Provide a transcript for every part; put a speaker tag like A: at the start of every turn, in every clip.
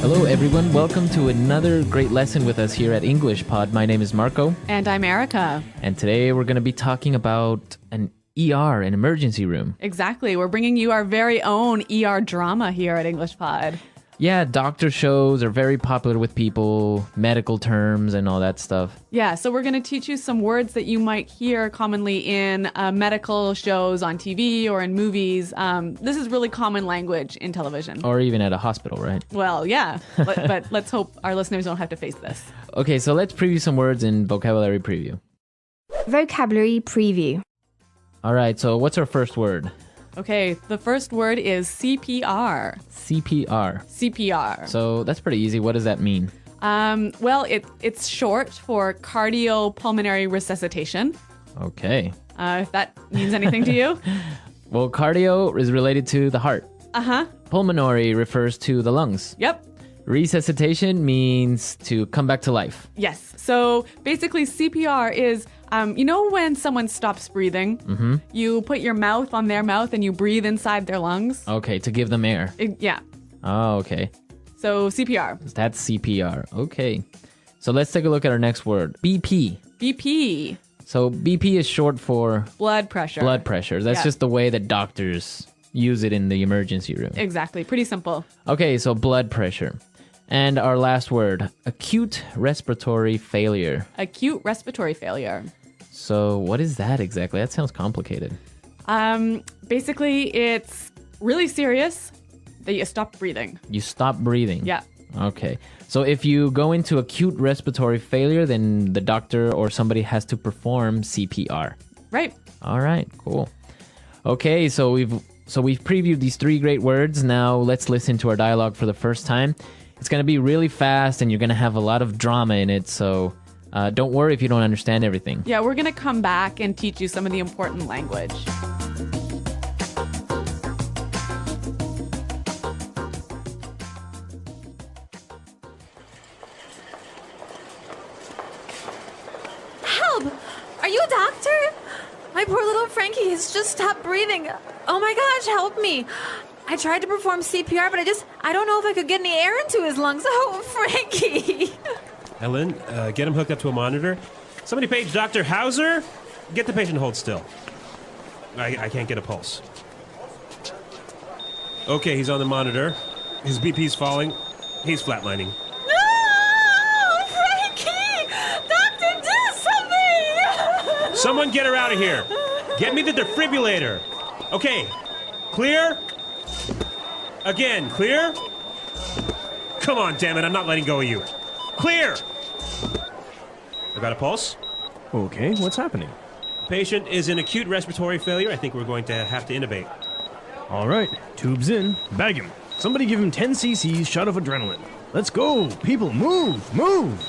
A: Hello, everyone. Welcome to another great lesson with us here at English Pod. My name is Marco.
B: And I'm Erica.
A: And today we're going to be talking about an ER, an emergency room.
B: Exactly. We're bringing you our very own ER drama here at English Pod.
A: Yeah, doctor shows are very popular with people, medical terms and all that stuff.
B: Yeah, so we're going to teach you some words that you might hear commonly in medical shows on TV or in movies. This is really common language in television.
A: Or even at a hospital, right?
B: Well, yeah, but let's hope our listeners don't have to face this.
A: Okay, so let's preview some words in vocabulary preview.
C: Vocabulary preview.
A: All right, so what's our first word?
B: Okay, the first word is CPR.
A: CPR.
B: CPR.
A: So that's pretty easy. What does that mean?
B: Well, it's short for cardiopulmonary resuscitation.
A: Okay.
B: If that means anything to you.
A: Well, cardio is related to the heart.
B: Uh-huh.
A: Pulmonary refers to the lungs.
B: Yep.
A: Resuscitation means to come back to life.
B: Yes. So basically CPR is, when someone stops breathing, you put your mouth on their mouth and you breathe inside their lungs.
A: Okay, to give them air.
B: Yeah.
A: Oh, okay.
B: So CPR.
A: That's CPR. Okay. So let's take a look at our next word. BP.
B: BP.
A: So BP is short for
B: Blood pressure.
A: blood pressure. That's
B: Yeah.
A: just the way that doctors use it in the emergency room.
B: Exactly. Pretty simple.
A: Okay, so blood pressure. And our last word, acute respiratory failure.
B: Acute respiratory failure.
A: So what is that exactly? That sounds complicated.
B: Basically, it's really serious that you stop breathing.
A: You stop breathing.
B: Yeah.
A: Okay. So if you go into acute respiratory failure, then the doctor or somebody has to perform CPR.
B: Right.
A: All right, cool. Okay, so we've previewed these three great words. Now let's listen to our dialogue for the first time. It's going to be really fast and you're going to have a lot of drama in it, so don't worry if you don't understand everything.
B: Yeah, we're going to come back and teach you some of the important language.
D: Help! Are you a doctor? My poor little Frankie has just stopped breathing. Oh my gosh, help me. I tried to perform CPR, but I don't know if I could get any air into his lungs. Oh, Frankie.
E: Ellen, get him hooked up to a monitor. Somebody page Dr. Hauser. Get the patient to hold still. I can't get a pulse. Okay, he's on the monitor. His BP's falling. He's flatlining.
D: No! Frankie! Doctor, do something!
E: Someone get her out of here. Get me the defibrillator. Okay, clear? Again, clear? Come on, damn it, I'm not letting go of you. Clear! I got a pulse.
F: Okay, what's happening?
E: Patient is in acute respiratory failure. I think we're going to have to intubate.
F: All right, tubes in. Bag him. Somebody give him 10 cc's shot of adrenaline. Let's go. People, move, move.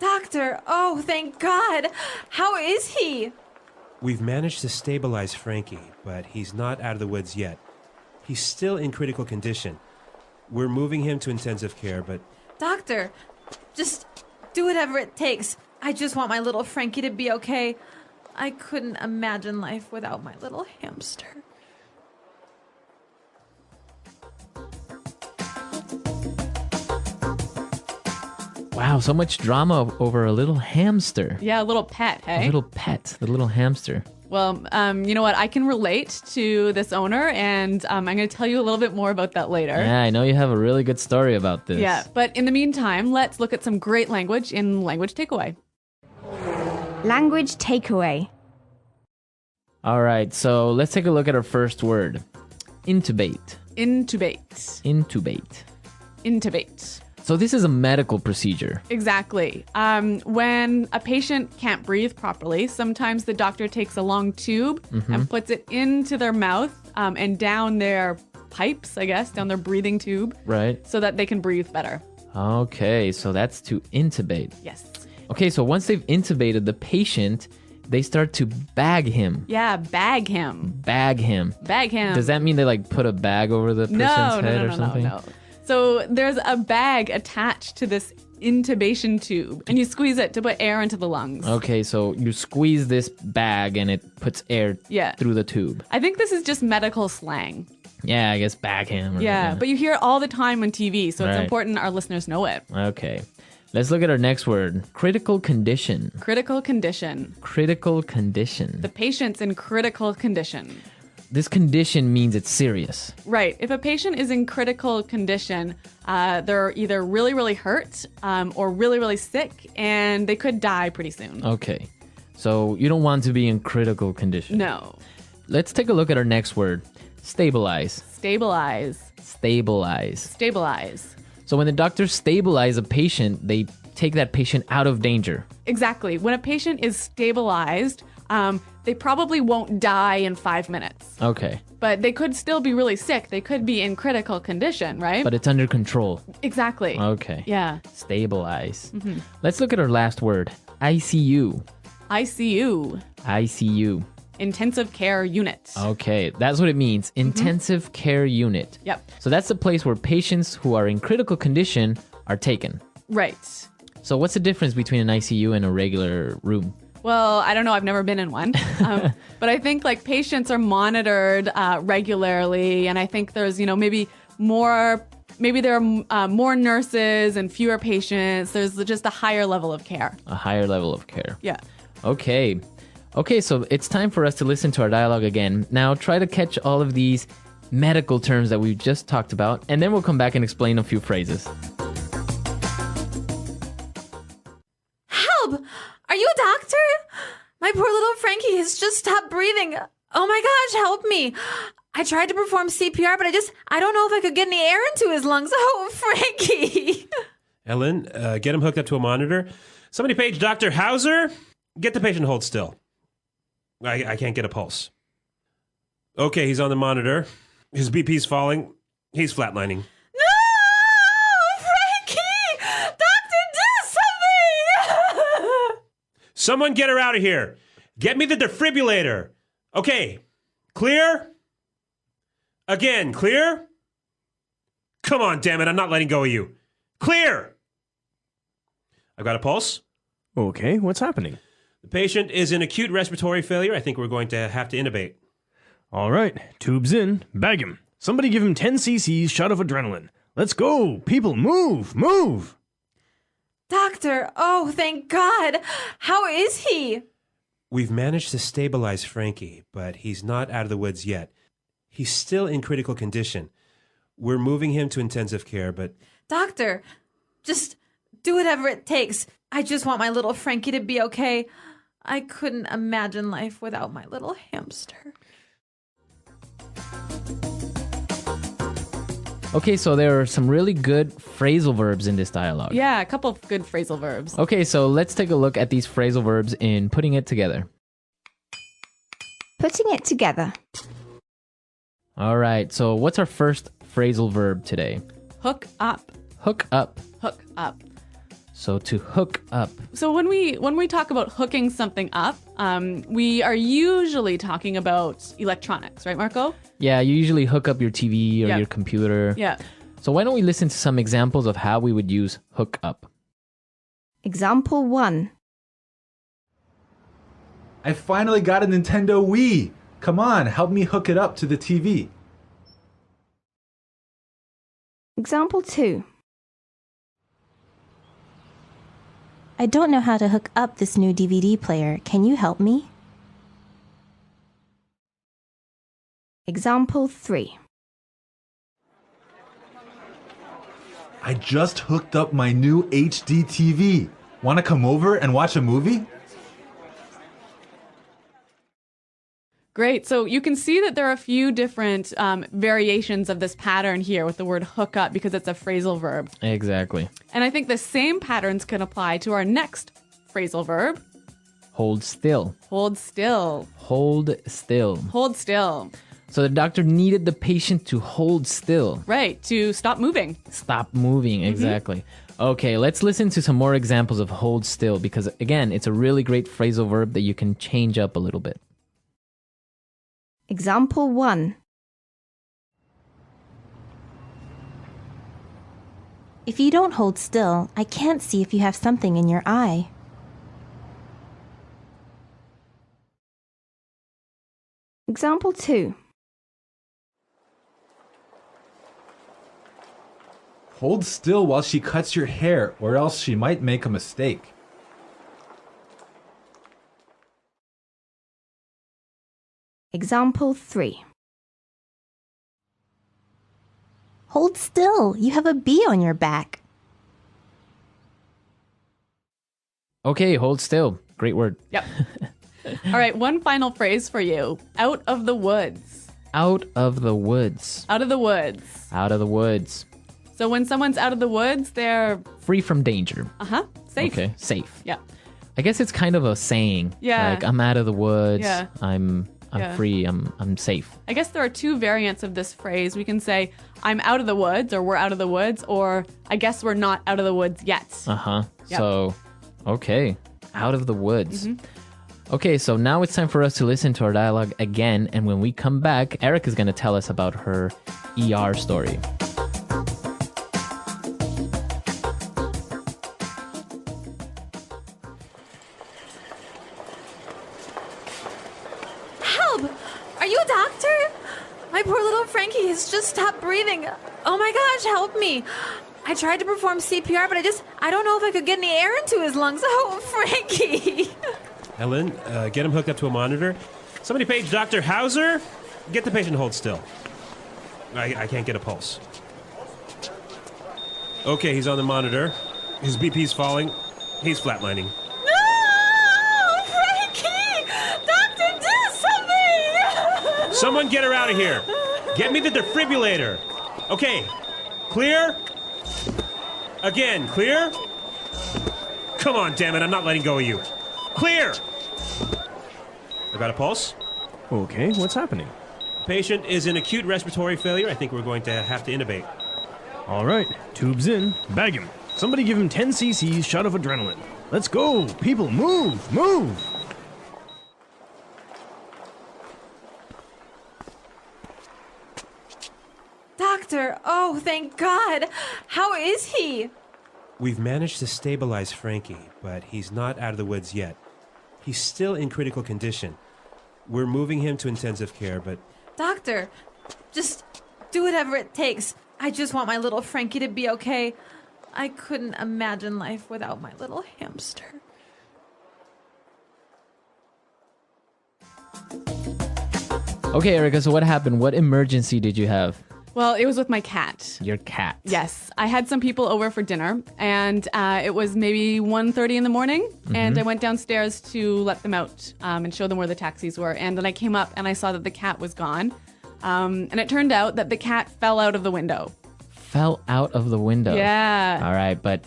D: Doctor, oh, thank God. How is he?
E: We've managed to stabilize Frankie, but he's not out of the woods yet. He's still in critical condition. We're moving him to intensive care, but...
D: Doctor, just do whatever it takes. I just want my little Frankie to be okay. I couldn't imagine life without my little hamster.
A: Wow, so much drama over a little hamster.
B: Yeah, a little pet,
A: A
B: hey?
A: little pet, the little hamster.
B: Well, you know what? I can relate to this owner, and I'm going to tell you a little bit more about that later.
A: Yeah, I know you have a really good story about this.
B: Yeah, but in the meantime, let's look at some great language in Language Takeaway.
C: Language takeaway.
A: All right, so let's take a look at our first word. Intubate.
B: Intubate.
A: Intubate.
B: Intubate.
A: So this is a medical procedure.
B: Exactly. When a patient can't breathe properly, sometimes the doctor takes a long tube and puts it into their mouth and down their pipes, I guess, down their breathing tube.
A: Right.
B: So that they can breathe better.
A: Okay, so that's to intubate.
B: Yes.
A: Okay, so once they've intubated the patient, they start to bag him.
B: Yeah, bag him.
A: Bag him.
B: Bag him.
A: Does that mean they like put a bag over the person's head or something?
B: No. So there's a bag attached to this intubation tube, and you squeeze it to put air into the lungs.
A: Okay, so you squeeze this bag and it puts air
B: Yeah.
A: through the tube.
B: I think this is just medical slang.
A: Yeah, I guess bag him.
B: Yeah, but you hear it all the time on TV, so it's
A: Right.
B: important our listeners know it.
A: Okay. Let's look at our next word. Critical condition.
B: Critical condition.
A: Critical condition.
B: The patient's in critical condition.
A: This condition means it's serious.
B: Right. If a patient is in critical condition, they're either really, really hurt or really, really sick, and they could die pretty soon.
A: Okay. So you don't want to be in critical condition.
B: No.
A: Let's take a look at our next word. Stabilize.
B: Stabilize.
A: Stabilize.
B: Stabilize.
A: So when the doctors stabilize a patient, they take that patient out of danger.
B: Exactly. When a patient is stabilized, they probably won't die in 5 minutes.
A: Okay.
B: But they could still be really sick. They could be in critical condition, right?
A: But it's under control.
B: Exactly.
A: Okay.
B: Yeah.
A: Stabilize. Let's look at our last word. ICU.
B: ICU.
A: ICU.
B: Intensive care unit.
A: Okay, that's what it means. Intensive care unit.
B: Yep.
A: So that's the place where patients who are in critical condition are taken.
B: Right.
A: So what's the difference between an ICU and a regular room?
B: Well, I don't know. I've never been in one. But I think like patients are monitored regularly. And I think there's, maybe there are more nurses and fewer patients. There's just a higher level of care.
A: A higher level of care.
B: Yeah.
A: Okay. Okay, so it's time for us to listen to our dialogue again. Now try to catch all of these medical terms that we've just talked about, and then we'll come back and explain a few phrases.
D: Help! Are you a doctor? My poor little Frankie has just stopped breathing. Oh my gosh, help me. I tried to perform CPR, but I don't know if I could get any air into his lungs. Oh, Frankie.
E: Ellen, get him hooked up to a monitor. Somebody page Dr. Hauser. Get the patient hold still. I can't get a pulse. Okay, he's on the monitor. His BP's falling. He's flatlining.
D: No! Frankie! Doctor, do something!
E: Someone get her out of here. Get me the defibrillator. Okay, clear? Again, clear? Come on, damn it, I'm not letting go of you. Clear! I've got a pulse.
F: Okay, what's happening?
E: The patient is in acute respiratory failure. I think we're going to have to intubate.
F: All right, tubes in. Bag him. Somebody give him 10 cc's shot of adrenaline. Let's go. People, move, move.
D: Doctor, oh, thank God. How is he?
E: We've managed to stabilize Frankie, but he's not out of the woods yet. He's still in critical condition. We're moving him to intensive care, but...
D: Doctor, just do whatever it takes. I just want my little Frankie to be okay. I couldn't imagine life without my little hamster.
A: Okay, so there are some really good phrasal verbs in this dialogue.
B: Yeah, a couple of good phrasal verbs.
A: Okay, so let's take a look at these phrasal verbs in putting it together.
C: Putting it together.
A: All right, so what's our first phrasal verb today?
B: Hook up.
A: Hook up.
B: Hook up.
A: So to hook up.
B: So when we talk about hooking something up, we are usually talking about electronics, right, Marco?
A: Yeah, you usually hook up your TV or
B: Yeah.
A: your computer.
B: Yeah.
A: So why don't we listen to some examples of how we would use hook up?
C: Example 1.
G: I finally got a Nintendo Wii. Come on, help me hook it up to the TV.
C: Example 2.
H: I don't know how to hook up this new DVD player. Can you help me?
C: Example 3.
G: I just hooked up my new HD TV. Want to come over and watch a movie?
B: Great. So you can see that there are a few different variations of this pattern here with the word hook up because it's a phrasal verb.
A: Exactly.
B: And I think the same patterns can apply to our next phrasal verb.
A: Hold still.
B: Hold still.
A: Hold still.
B: Hold still.
A: So the doctor needed the patient to hold still.
B: Right. To stop moving.
A: Stop moving, exactly. Okay, let's listen to some more examples of hold still because, again, it's a really great phrasal verb that you can change up a little bit.
C: Example 1.
H: If you don't hold still, I can't see if you have something in your eye.
C: Example 2.
G: Hold still while she cuts your hair, or else she might make a mistake.
C: Example 3.
H: Hold still, you have a bee on your back.
A: Okay, hold still. Great word.
B: Yep. All right, one final phrase for you. Out of the woods.
A: Out of the woods.
B: Out of the woods.
A: Out of the woods.
B: So when someone's out of the woods, they're,
A: Free from danger.
B: safe.
A: Okay, safe.
B: Yeah.
A: I guess it's kind of a saying.
B: Yeah.
A: Like, I'm out of the woods.
B: Yeah.
A: I'm
B: Yeah.
A: free. I'm safe.
B: I guess there are two variants of this phrase. We can say, I'm out of the woods, or we're out of the woods, or I guess we're not out of the woods yet.
A: Uh-huh.
B: Yep.
A: So, okay. Out of the woods. Okay, so now it's time for us to listen to our dialogue again. And when we come back, Eric is going to tell us about her ER story.
D: Help! Are you a doctor? My poor little Frankie has just stopped breathing. Oh my gosh, help me. I tried to perform CPR, but I don't know if I could get any air into his lungs. Oh, Frankie.
E: Ellen, get him hooked up to a monitor. Somebody page Dr. Hauser. Get the patient hold still. I can't get a pulse. Okay, he's on the monitor. His BP's falling. He's flatlining.
D: No! Frankie! Doctor, do something!
E: Someone get her out of here. Get me the defibrillator. Okay, clear? Again, clear? Come on, damn it, I'm not letting go of you. Clear! I got a pulse.
F: Okay, what's happening?
E: Patient is in acute respiratory failure. I think we're going to have to intubate.
F: All right, tubes in. Bag him. Somebody give him 10 cc's shot of adrenaline. Let's go. People, move, move.
D: Doctor, oh, thank God. How is he?
E: We've managed to stabilize Frankie, but he's not out of the woods yet. He's still in critical condition. We're moving him to intensive care, but...
D: Doctor, just do whatever it takes. I just want my little Frankie to be okay. I couldn't imagine life without my little hamster.
A: Okay, Erica, so what happened? What emergency did you have?
B: Well, it was with my cat.
A: Your cat.
B: Yes, I had some people over for dinner, and it was maybe 1:30 in the morning, and I went downstairs to let them out and show them where the taxis were. And then I came up and I saw that the cat was gone, and it turned out that the cat fell out of the window.
A: Fell out of the window.
B: Yeah.
A: All right, but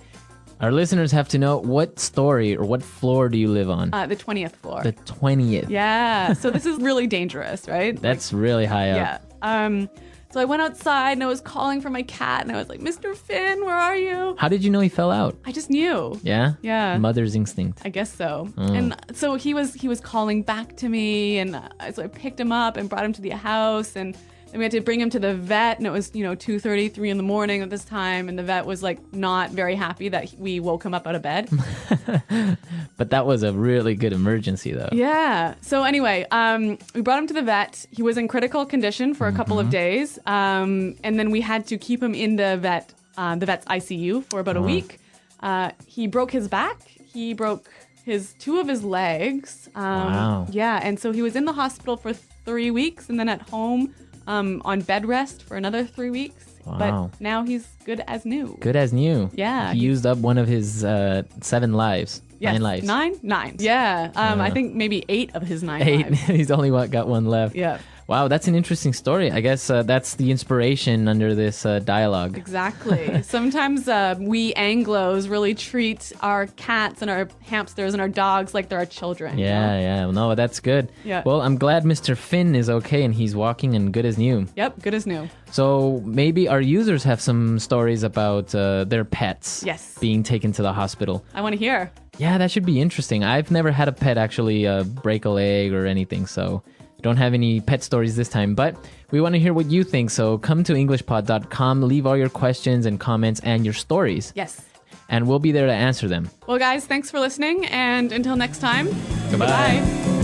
A: our listeners have to know, what story or what floor do you live on?
B: The 20th floor.
A: The 20th.
B: Yeah, so this is really dangerous, right?
A: That's really high up.
B: Yeah. So I went outside and I was calling for my cat, and I was like, Mr. Finn, where are you?
A: How did you know he fell out?
B: I just knew.
A: Yeah?
B: Yeah.
A: Mother's instinct.
B: I guess so. And so he was calling back to me, and so I picked him up and brought him to the house, and then we had to bring him to the vet, and it was 2:30, 3 in the morning at this time, and the vet was like not very happy that we woke him up out of bed.
A: But that was a really good emergency, though.
B: Yeah. So anyway, we brought him to the vet. He was in critical condition for a couple of days, and then we had to keep him in the vet's ICU for about a week. He broke his back. He broke two of his legs.
A: Wow.
B: Yeah, and so he was in the hospital for 3 weeks, and then at home on bed rest for another 3 weeks.
A: Wow.
B: But now he's good as new.
A: Good as new.
B: Yeah.
A: He used up one of his 7 lives.
B: Yes,
A: 9 lives.
B: Nine. Yeah. I think maybe 8 of his 9
A: 8.
B: lives.
A: He's only got 1 left.
B: Yeah.
A: Wow, that's an interesting story. I guess that's the inspiration under this dialogue.
B: Exactly. Sometimes we Anglos really treat our cats and our hamsters and our dogs like they're our children.
A: Yeah. No, that's good.
B: Yeah.
A: Well, I'm glad Mr. Finn is okay and he's walking and good as new.
B: Yep, good as new.
A: So maybe our users have some stories about their pets
B: Yes.
A: being taken to the hospital.
B: I want to hear.
A: Yeah, that should be interesting. I've never had a pet actually break a leg or anything, so Don't have any pet stories this time, but we want to hear what you think. So come to EnglishPod.com, leave all your questions and comments and your stories.
B: Yes.
A: And we'll be there to answer them.
B: Well, guys, thanks for listening. And until next time,
A: Goodbye.
B: goodbye.